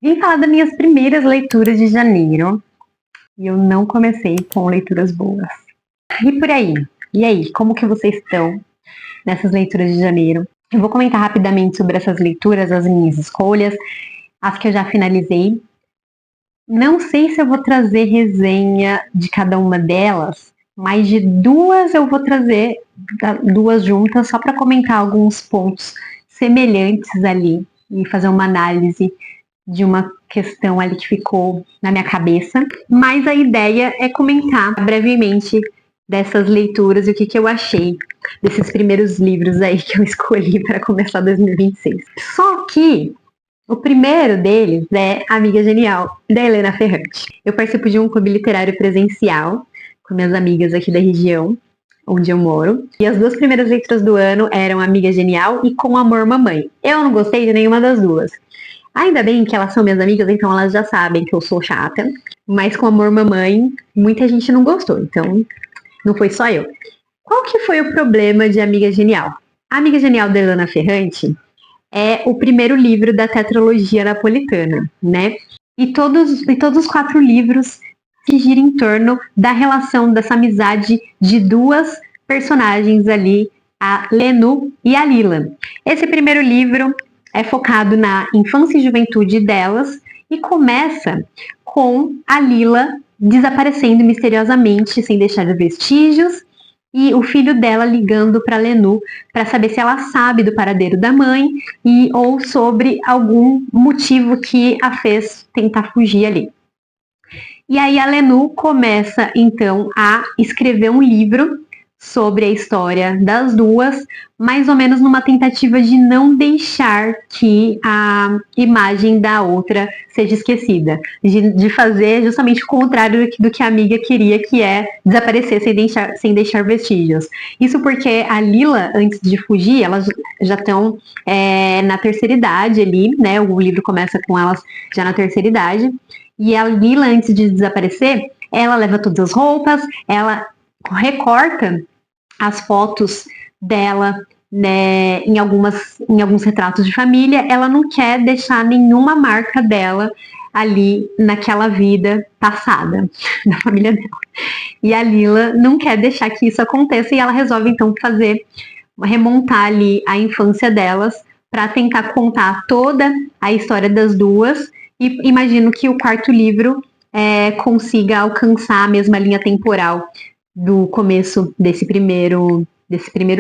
Vim falar das minhas primeiras leituras de janeiro e eu não comecei com leituras boas. E por aí? E aí, como que vocês estão nessas leituras de janeiro? Eu vou comentar rapidamente sobre essas leituras, as minhas escolhas, as que eu já finalizei. Não sei se eu vou trazer resenha de cada uma delas, mas de duas eu vou trazer duas juntas só para comentar alguns pontos semelhantes ali e fazer uma análise de uma questão ali que ficou na minha cabeça, mas a ideia é comentar brevemente dessas leituras e o que eu achei desses primeiros livros aí que eu escolhi para começar 2026. Só que o primeiro deles é Amiga Genial, da Helena Ferrante. Eu participo de um clube literário presencial com minhas amigas aqui da região onde eu moro. E as duas primeiras leituras do ano eram Amiga Genial e Com Amor Mamãe. Eu não gostei de nenhuma das duas. Ainda bem que elas são minhas amigas, então elas já sabem que eu sou chata. Mas com Amor Mamãe, muita gente não gostou, então não foi só eu. Qual que foi o problema de Amiga Genial? A Amiga Genial da Helena Ferrante é o primeiro livro da tetralogia napolitana, né? E todos os quatro livros se giram em torno da relação dessa amizade de duas personagens ali, a Lenu e a Lila. Esse primeiro livro é focado na infância e juventude delas e começa com a Lila desaparecendo misteriosamente, sem deixar vestígios, e o filho dela ligando para Lenu para saber se ela sabe do paradeiro da mãe e ou sobre algum motivo que a fez tentar fugir ali. E aí a Lenu começa então a escrever um livro sobre a história das duas, mais ou menos numa tentativa de não deixar que a imagem da outra seja esquecida, de fazer justamente o contrário do que a amiga queria, que é desaparecer sem deixar vestígios. Isso porque a Lila, antes de fugir, elas já estão na terceira idade ali, né? O livro começa com elas já na terceira idade. E a Lila, antes de desaparecer, ela leva todas as roupas, ela recorta as fotos dela, né, em alguns retratos de família. Ela não quer deixar nenhuma marca dela ali naquela vida passada da família dela. E a Lila não quer deixar que isso aconteça e ela resolve então remontar ali a infância delas para tentar contar toda a história das duas. E imagino que o quarto livro consiga alcançar a mesma linha temporal do começo desse primeiro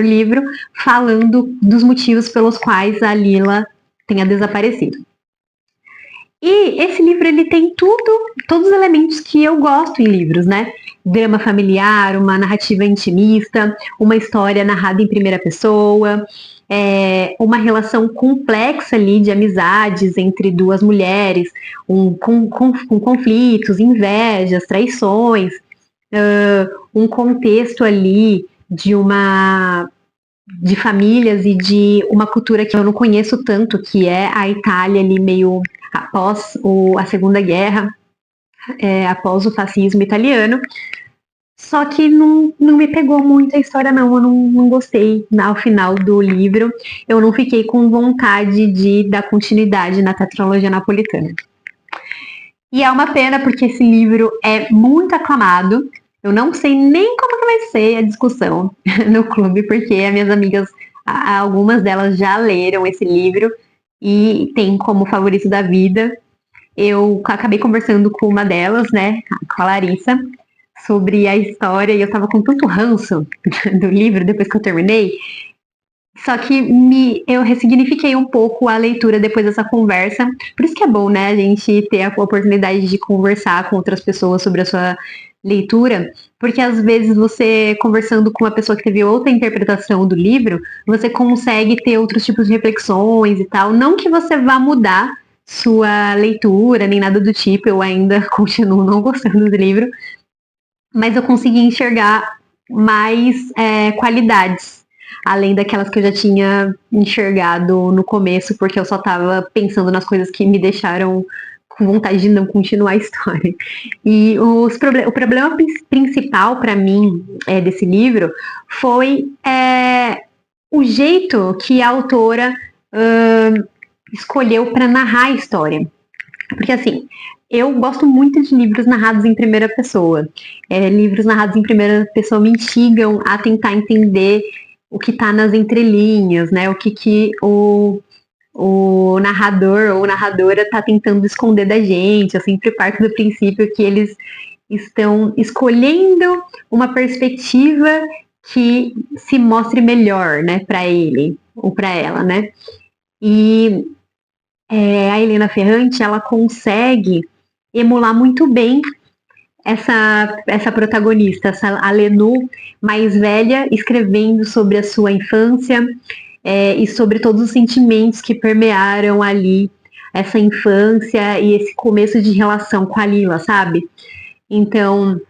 livro, falando dos motivos pelos quais a Lila tenha desaparecido. E esse livro ele tem todos os elementos que eu gosto em livros, né? Drama familiar, uma narrativa intimista, uma história narrada em primeira pessoa, uma relação complexa ali de amizades entre duas mulheres, com conflitos, invejas, traições, um contexto ali de famílias e de uma cultura que eu não conheço tanto, que é a Itália ali meio após a Segunda Guerra, após o fascismo italiano. Só que não me pegou muito a história, não. Eu não gostei ao final do livro. Eu não fiquei com vontade de dar continuidade na tetralogia napolitana. E é uma pena porque esse livro é muito aclamado. Eu não sei nem como que vai ser a discussão no clube, porque as minhas amigas, algumas delas já leram esse livro e tem como favorito da vida. Eu acabei conversando com uma delas, né, com a Larissa, sobre a história e eu tava com tanto ranço do livro depois que eu terminei. Só que eu ressignifiquei um pouco a leitura depois dessa conversa. Por isso que é bom, né, a gente ter a oportunidade de conversar com outras pessoas sobre a sua leitura, porque às vezes você, conversando com uma pessoa que teve outra interpretação do livro, você consegue ter outros tipos de reflexões e tal. Não que você vá mudar sua leitura, nem nada do tipo, eu ainda continuo não gostando do livro, mas eu consegui enxergar mais qualidades, além daquelas que eu já tinha enxergado no começo, porque eu só estava pensando nas coisas que me deixaram com vontade de não continuar a história. E o problema principal para mim desse livro foi o jeito que a autora escolheu para narrar a história. Porque assim, eu gosto muito de livros narrados em primeira pessoa. Livros narrados em primeira pessoa me instigam a tentar entender o que está nas entrelinhas, né? O que o narrador ou narradora está tentando esconder da gente. Eu sempre parto do princípio que eles estão escolhendo uma perspectiva que se mostre melhor, né, para ele ou para ela, né? E a Helena Ferrante, ela consegue emular muito bem essa protagonista, a Lenu mais velha, escrevendo sobre a sua infância e sobre todos os sentimentos que permearam ali essa infância e esse começo de relação com a Lila, sabe? Então,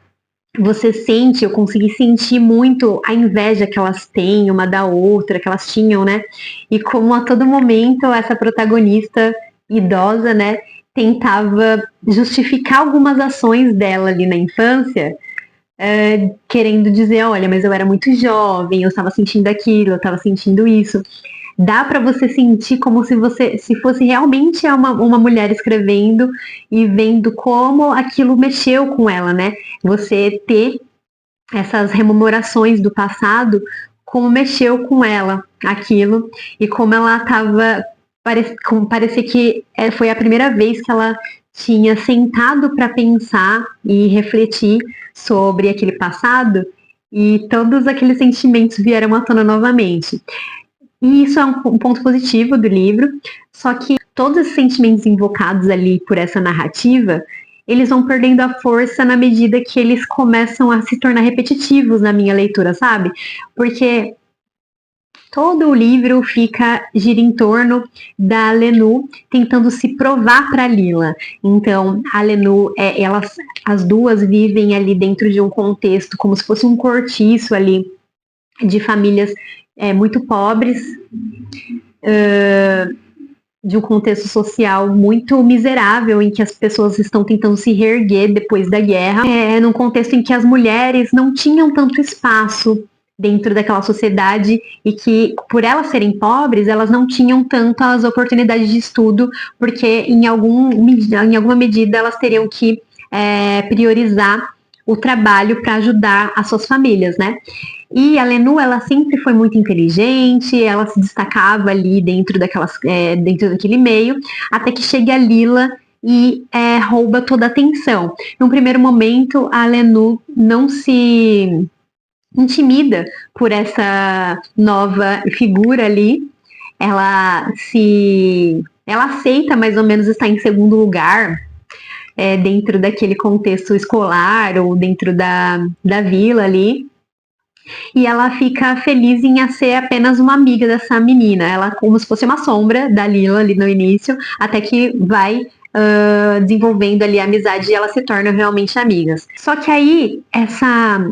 você sente, eu consegui sentir muito a inveja que elas têm uma da outra, que elas tinham, né? E como a todo momento essa protagonista idosa, né, tentava justificar algumas ações dela ali na infância, querendo dizer, olha, mas eu era muito jovem, eu estava sentindo aquilo, eu estava sentindo isso. Dá para você sentir como se fosse realmente uma mulher escrevendo e vendo como aquilo mexeu com ela, né? Você ter essas rememorações do passado, como mexeu com ela aquilo e como ela estava parecia que foi a primeira vez que ela tinha sentado para pensar e refletir sobre aquele passado e todos aqueles sentimentos vieram à tona novamente. E isso é um ponto positivo do livro, só que todos os sentimentos invocados ali por essa narrativa, eles vão perdendo a força na medida que eles começam a se tornar repetitivos na minha leitura, sabe? Porque todo o livro gira em torno da Lenu tentando se provar para Lila. Então, a Lenu, as duas vivem ali dentro de um contexto como se fosse um cortiço ali de famílias muito pobres, de um contexto social muito miserável, em que as pessoas estão tentando se reerguer depois da guerra, num contexto em que as mulheres não tinham tanto espaço dentro daquela sociedade e que, por elas serem pobres, elas não tinham tantas oportunidades de estudo, porque em alguma medida elas teriam que priorizar o trabalho para ajudar as suas famílias, né? E a Lenu, ela sempre foi muito inteligente, ela se destacava ali dentro daquele meio, até que chega a Lila e rouba toda a atenção. Num primeiro momento, a Lenu não se intimida por essa nova figura ali, ela aceita mais ou menos estar em segundo lugar, dentro daquele contexto escolar ou dentro da vila ali. E ela fica feliz em ser apenas uma amiga dessa menina. Ela como se fosse uma sombra da Lila ali no início, até que vai desenvolvendo ali a amizade e elas se tornam realmente amigas. Só que aí essa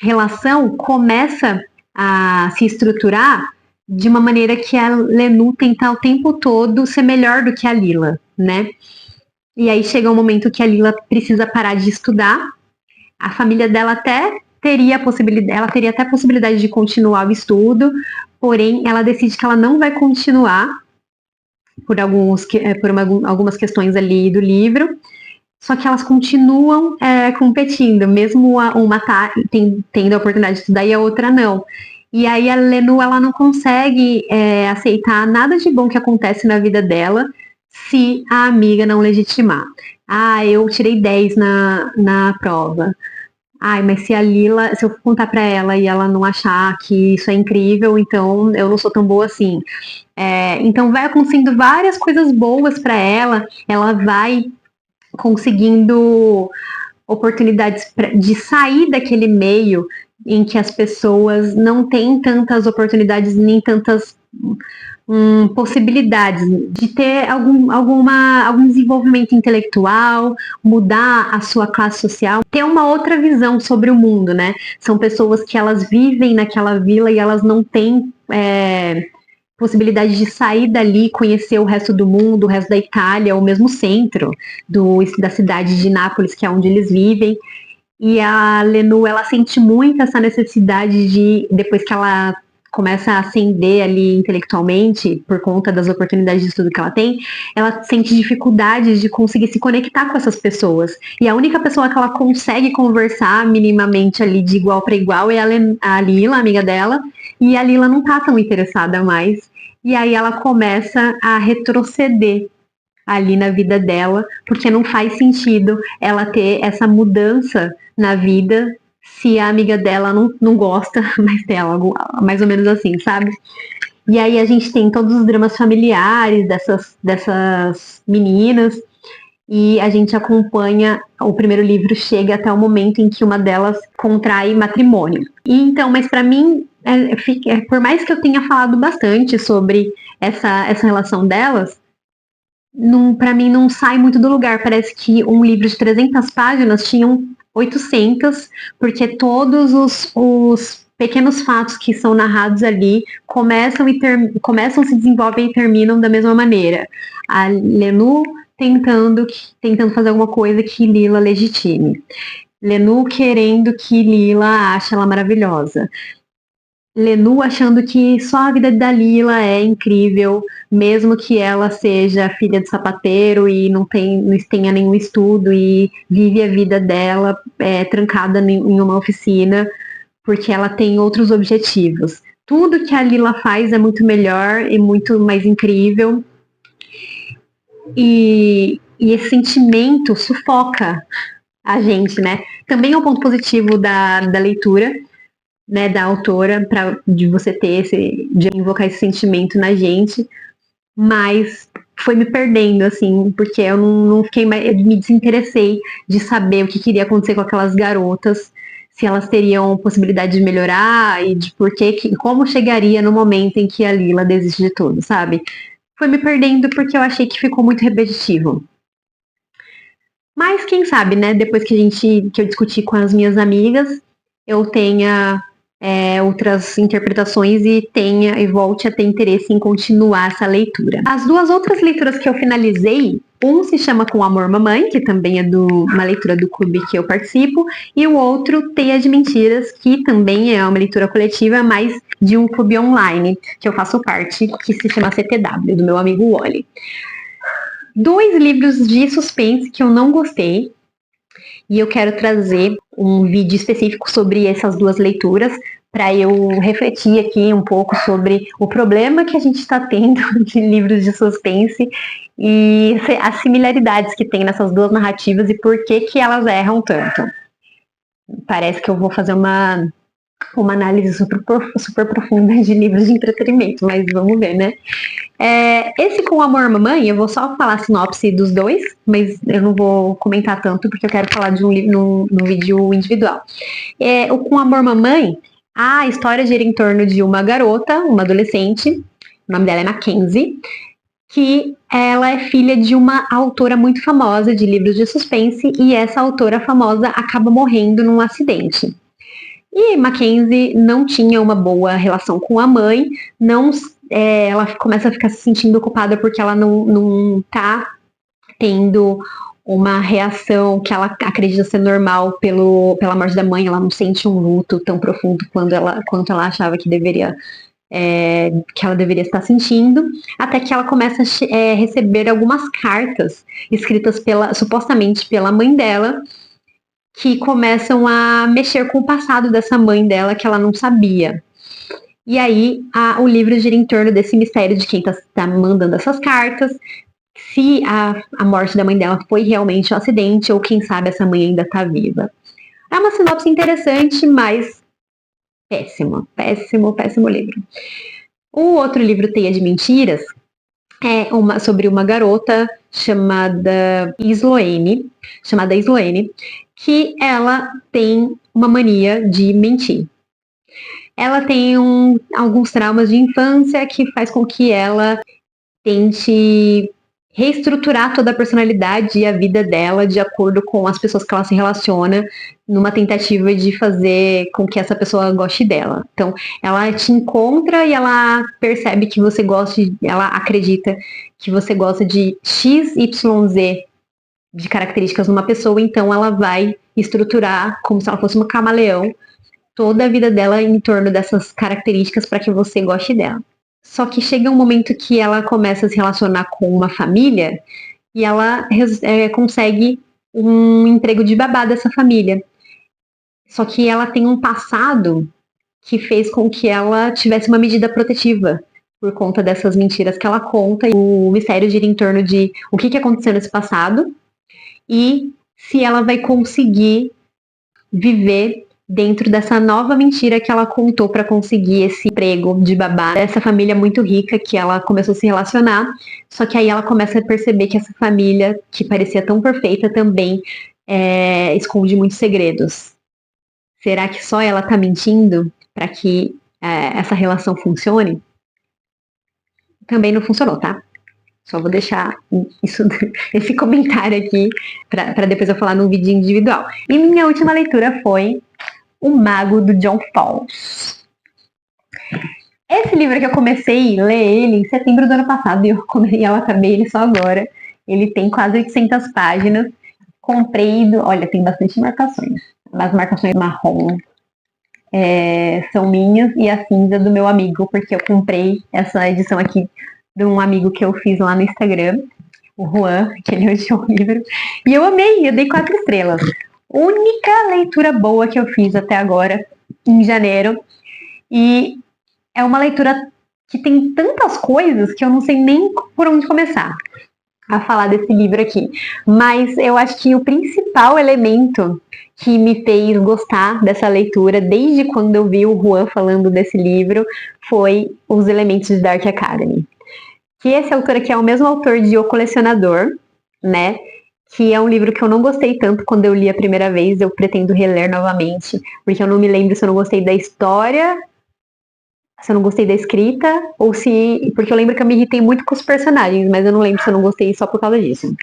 relação começa a se estruturar de uma maneira que a Lenu tenta o tempo todo ser melhor do que a Lila, né? E aí chega um momento que a Lila precisa parar de estudar. A família dela ela teria até a possibilidade de continuar o estudo, porém ela decide que ela não vai continuar por algumas questões ali do livro, só que elas continuam competindo, mesmo uma tendo a oportunidade de estudar e a outra não. E aí a Lenu, ela não consegue aceitar nada de bom que acontece na vida dela se a amiga não legitimar. Ah, eu tirei 10 na prova. Ai, mas se eu contar pra ela e ela não achar que isso é incrível, então eu não sou tão boa assim. Então vai acontecendo várias coisas boas pra ela vai conseguindo oportunidades de sair daquele meio em que as pessoas não têm tantas oportunidades nem tantas possibilidades de ter algum desenvolvimento intelectual, mudar a sua classe social, ter uma outra visão sobre o mundo, né? São pessoas que elas vivem naquela vila e elas não têm possibilidade de sair dali, conhecer o resto do mundo, o resto da Itália, ou mesmo o centro da cidade de Nápoles, que é onde eles vivem. E a Lenu, ela sente muito essa necessidade de, depois que ela começa a ascender ali intelectualmente por conta das oportunidades de estudo que ela tem, ela sente dificuldades de conseguir se conectar com essas pessoas. E a única pessoa que ela consegue conversar minimamente ali de igual para igual é a Lila, amiga dela, e a Lila não tá tão interessada mais. E aí ela começa a retroceder ali na vida dela, porque não faz sentido ela ter essa mudança na vida se a amiga dela não gosta mais dela, mais ou menos assim, sabe? E aí a gente tem todos os dramas familiares dessas meninas, e a gente acompanha, o primeiro livro chega até o momento em que uma delas contrai matrimônio. E então, mas para mim, por mais que eu tenha falado bastante sobre essa relação delas, para mim não sai muito do lugar. Parece que um livro de 300 páginas tinham 800, porque todos os pequenos fatos que são narrados ali começam, se desenvolvem e terminam da mesma maneira. A Lenu tentando fazer alguma coisa que Lila legitime. Lenu querendo que Lila ache ela maravilhosa. Lenu achando que só a vida da Lila é incrível, mesmo que ela seja filha de sapateiro e não tenha nenhum estudo e vive a vida dela trancada em uma oficina, porque ela tem outros objetivos. Tudo que a Lila faz é muito melhor e muito mais incrível. E esse sentimento sufoca a gente, né? Também é um ponto positivo da leitura, né, da autora, de você ter de invocar esse sentimento na gente, mas foi me perdendo, assim, porque eu não fiquei mais, eu me desinteressei de saber o que iria acontecer com aquelas garotas, se elas teriam possibilidade de melhorar e de como chegaria no momento em que a Lila desiste de tudo, sabe? Foi me perdendo porque eu achei que ficou muito repetitivo. Mas quem sabe, né, depois que eu discuti com as minhas amigas, eu tenha outras interpretações e volte a ter interesse em continuar essa leitura. As duas outras leituras que eu finalizei, um se chama Com Amor Mamãe, que também é uma leitura do clube que eu participo, e o outro, Teia de Mentiras, que também é uma leitura coletiva, mas de um clube online, que eu faço parte, que se chama CTW, do meu amigo Wally. 2 livros de suspense que eu não gostei, e eu quero trazer um vídeo específico sobre essas 2 leituras, para eu refletir aqui um pouco sobre o problema que a gente está tendo de livros de suspense e as similaridades que tem nessas 2 narrativas e por que elas erram tanto. Parece que eu vou fazer uma análise super profunda de livros de entretenimento, mas vamos ver, né? Esse Com Amor Mamãe, eu vou só falar a sinopse dos 2, mas eu não vou comentar tanto porque eu quero falar de um livro num vídeo individual. O Com Amor Mamãe, a história gira em torno de uma garota, uma adolescente, o nome dela é Mackenzie, que ela é filha de uma autora muito famosa de livros de suspense e essa autora famosa acaba morrendo num acidente. E Mackenzie não tinha uma boa relação com a mãe, ela começa a ficar se sentindo culpada porque ela não tá tendo uma reação que ela acredita ser normal pela morte da mãe, ela não sente um luto tão profundo quanto ela achava que que ela deveria estar sentindo, até que ela começa a receber algumas cartas escritas supostamente pela mãe dela, que começam a mexer com o passado dessa mãe dela que ela não sabia. E aí o livro gira em torno desse mistério de quem tá mandando essas cartas, se a morte da mãe dela foi realmente um acidente ou quem sabe essa mãe ainda tá viva. É uma sinopse interessante, mas péssimo livro. O outro livro, Teia de Mentiras, é sobre uma garota chamada Sloane, que ela tem uma mania de mentir. Ela tem alguns traumas de infância que faz com que ela tente reestruturar toda a personalidade e a vida dela de acordo com as pessoas que ela se relaciona, numa tentativa de fazer com que essa pessoa goste dela. Então, ela te encontra e ela percebe que você gosta, ela acredita que você gosta de X, Y, Z de características numa pessoa, então ela vai estruturar como se ela fosse uma camaleão toda a vida dela em torno dessas características para que você goste dela. Só que chega um momento que ela começa a se relacionar com uma família e ela consegue um emprego de babá dessa família. Só que ela tem um passado que fez com que ela tivesse uma medida protetiva por conta dessas mentiras que ela conta. O mistério gira em torno de o que aconteceu nesse passado e se ela vai conseguir viver dentro dessa nova mentira que ela contou para conseguir esse emprego de babá dessa família muito rica que ela começou a se relacionar. Só que aí ela começa a perceber que essa família, que parecia tão perfeita, também esconde muitos segredos. Será que só ela tá mentindo para que essa relação funcione? Também não funcionou, tá? Só vou deixar esse comentário aqui para depois eu falar num vídeo individual. E minha última leitura foi O Mago, do John Fowles. Esse livro que eu comecei a ler ele em setembro do ano passado e eu acabei ele só agora. Ele tem quase 800 páginas. Comprei, olha, tem bastante marcações. As marcações marrom são minhas e a cinza do meu amigo, porque eu comprei essa edição aqui de um amigo que eu fiz lá no Instagram, o Juan, que ele odiou o livro. E eu amei, eu dei 4 estrelas. Única leitura boa que eu fiz até agora, em janeiro. E é uma leitura que tem tantas coisas que eu não sei nem por onde começar a falar desse livro aqui. Mas eu acho que o principal elemento que me fez gostar dessa leitura, desde quando eu vi o Juan falando desse livro, foi os elementos de Dark Academy. Que esse autor aqui é o mesmo autor de O Colecionador, né? Que é um livro que eu não gostei tanto quando eu li a primeira vez, eu pretendo reler novamente, porque eu não me lembro se eu não gostei da história, se eu não gostei da escrita, ou se... Porque eu lembro que eu me irritei muito com os personagens, mas eu não lembro se eu não gostei só por causa disso.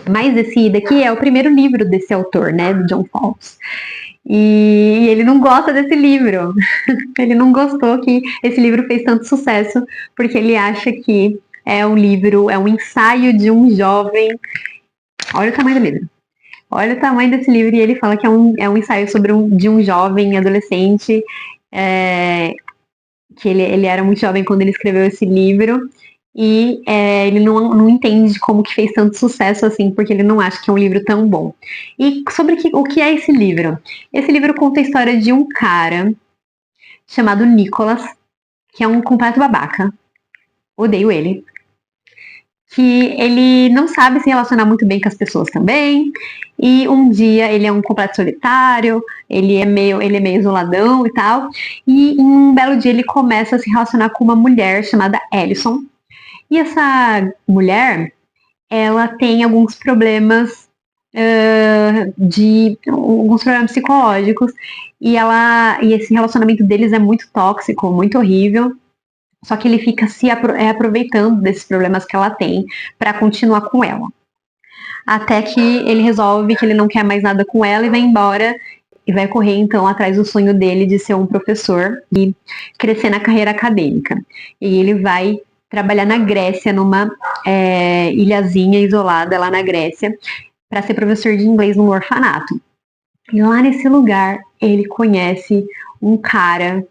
Mas esse daqui é o primeiro livro desse autor, né, do John Fowles. E ele não gosta desse livro. Ele não gostou que esse livro fez tanto sucesso, porque ele acha que é um livro, é um ensaio de um jovem. Olha o tamanho do livro. Olha o tamanho desse livro, e ele fala que é um ensaio de um jovem adolescente, que ele era muito jovem quando ele escreveu esse livro, e ele não entende como que fez tanto sucesso assim, porque ele não acha que é um livro tão bom. E sobre o que é esse livro? Esse livro conta a história de um cara chamado Nicholas, que é um completo babaca. Odeio ele. Que ele não sabe se relacionar muito bem com as pessoas também, e um dia ele é um completo solitário, ele é meio isoladão e tal, e em um belo dia ele começa a se relacionar com uma mulher chamada Alison, e essa mulher, ela tem alguns problemas alguns problemas psicológicos, e esse relacionamento deles é muito tóxico, muito horrível. Só que ele fica se aproveitando desses problemas que ela tem para continuar com ela. Até que ele resolve que ele não quer mais nada com ela e vai embora e vai correr então atrás do sonho dele de ser um professor e crescer na carreira acadêmica. E ele vai trabalhar na Grécia, numa ilhazinha isolada lá na Grécia, para ser professor de inglês num orfanato. E lá nesse lugar ele conhece um cara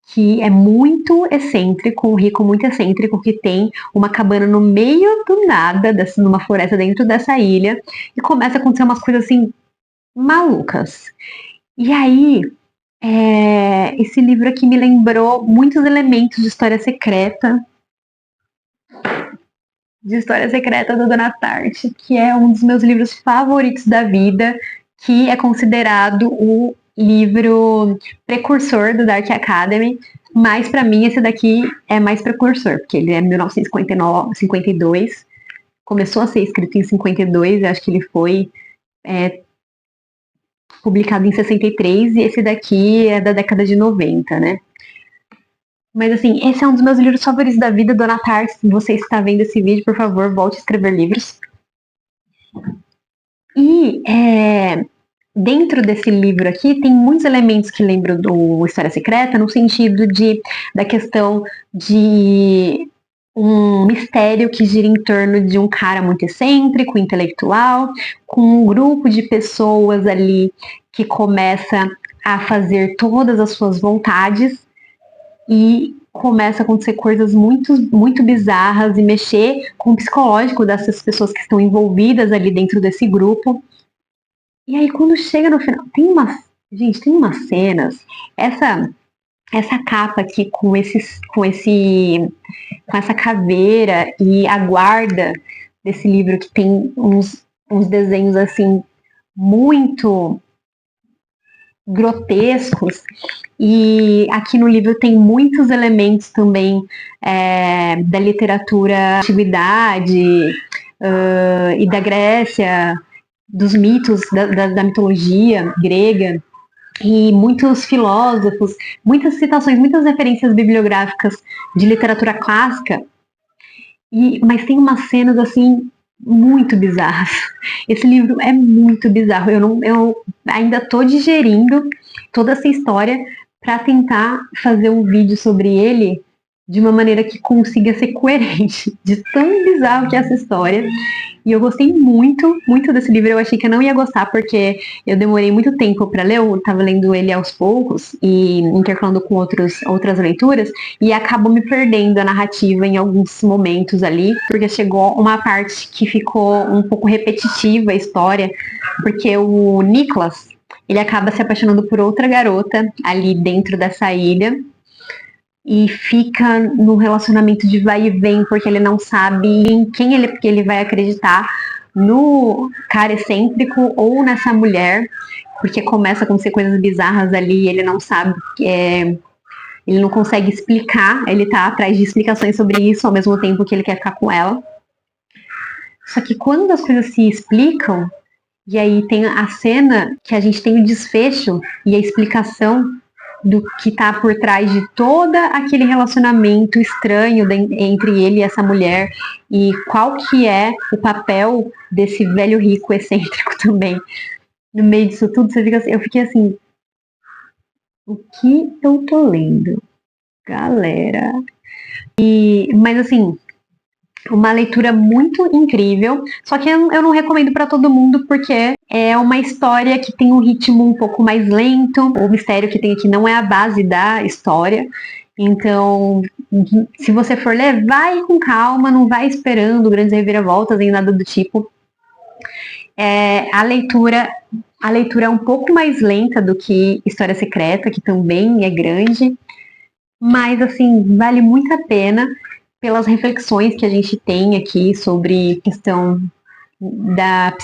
que é muito excêntrico, um rico muito excêntrico, que tem uma cabana no meio do nada, numa floresta dentro dessa ilha, e começa a acontecer umas coisas assim, malucas. E aí, esse livro aqui me lembrou muitos elementos de História Secreta, da Dona Tartt, que é um dos meus livros favoritos da vida, que é considerado o livro precursor do Dark Academy, mas para mim esse daqui é mais precursor, porque ele é 1952, começou a ser escrito em 52, eu acho que ele foi publicado em 63, e esse daqui é da década de 90, né? Mas assim, esse é um dos meus livros favoritos da vida, Dona Tartt. Se você está vendo esse vídeo, por favor, volte a escrever livros. E dentro desse livro aqui tem muitos elementos que lembram do História Secreta, no sentido da questão de um mistério que gira em torno de um cara muito excêntrico, intelectual, com um grupo de pessoas ali que começa a fazer todas as suas vontades e começa a acontecer coisas muito bizarras e mexer com o psicológico dessas pessoas que estão envolvidas ali dentro desse grupo. E aí quando chega no final, tem umas cenas, essa capa aqui com essa caveira e a guarda desse livro que tem uns desenhos assim muito grotescos, e aqui no livro tem muitos elementos também da literatura antiguidade e da Grécia, dos mitos, da mitologia grega, e muitos filósofos, muitas citações, muitas referências bibliográficas de literatura clássica, mas tem umas cenas assim muito bizarras. Esse livro é muito bizarro. Eu ainda estou digerindo toda essa história para tentar fazer um vídeo sobre ele de uma maneira que consiga ser coerente, de tão bizarro que é essa história. E eu gostei muito, muito desse livro. Eu achei que eu não ia gostar, porque eu demorei muito tempo para ler. Eu estava lendo ele aos poucos e intercalando com outras leituras, e acabou me perdendo a narrativa em alguns momentos ali, porque chegou uma parte que ficou um pouco repetitiva a história, porque o Nicholas, ele acaba se apaixonando por outra garota ali dentro dessa ilha, e fica no relacionamento de vai e vem, porque ele não sabe em quem ele vai acreditar, no cara excêntrico ou nessa mulher, porque começa a acontecer coisas bizarras ali, ele não sabe, ele não consegue explicar, ele tá atrás de explicações sobre isso, ao mesmo tempo que ele quer ficar com ela. Só que quando as coisas se explicam, e aí tem a cena que a gente tem o desfecho e a explicação do que está por trás de todo aquele relacionamento estranho entre ele e essa mulher, e qual que é o papel desse velho rico excêntrico também no meio disso tudo. Eu fiquei assim, o que eu tô lendo, galera? Mas assim, uma leitura muito incrível, só que eu não recomendo para todo mundo, porque é uma história que tem um ritmo um pouco mais lento. O mistério que tem aqui não é a base da história, então se você for ler, vai com calma, não vai esperando grandes reviravoltas nem nada do tipo. A leitura é um pouco mais lenta do que História Secreta, que também é grande, mas assim, vale muito a pena pelas reflexões que a gente tem aqui sobre questão da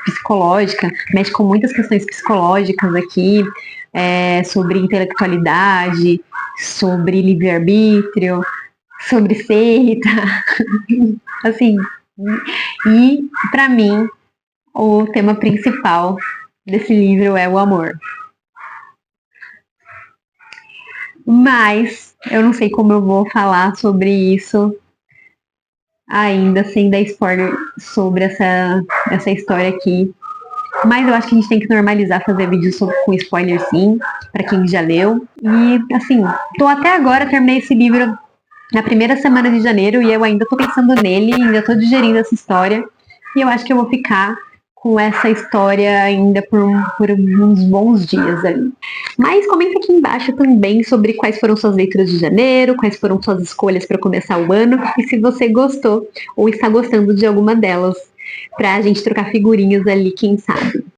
psicológica, mexe com muitas questões psicológicas aqui, sobre intelectualidade, sobre livre-arbítrio, sobre seita, assim, e para mim o tema principal desse livro é o amor. Mas eu não sei como eu vou falar sobre isso ainda, sem dar spoiler sobre essa história aqui. Mas eu acho que a gente tem que normalizar fazer vídeos com spoiler, sim, para quem já leu. E assim, tô até agora, terminei esse livro na primeira semana de janeiro e eu ainda tô pensando nele, ainda tô digerindo essa história. E eu acho que eu vou ficar com essa história ainda por uns bons dias ali. Mas comenta aqui embaixo também sobre quais foram suas leituras de janeiro, quais foram suas escolhas para começar o ano, e se você gostou ou está gostando de alguma delas, pra gente trocar figurinhas ali, quem sabe.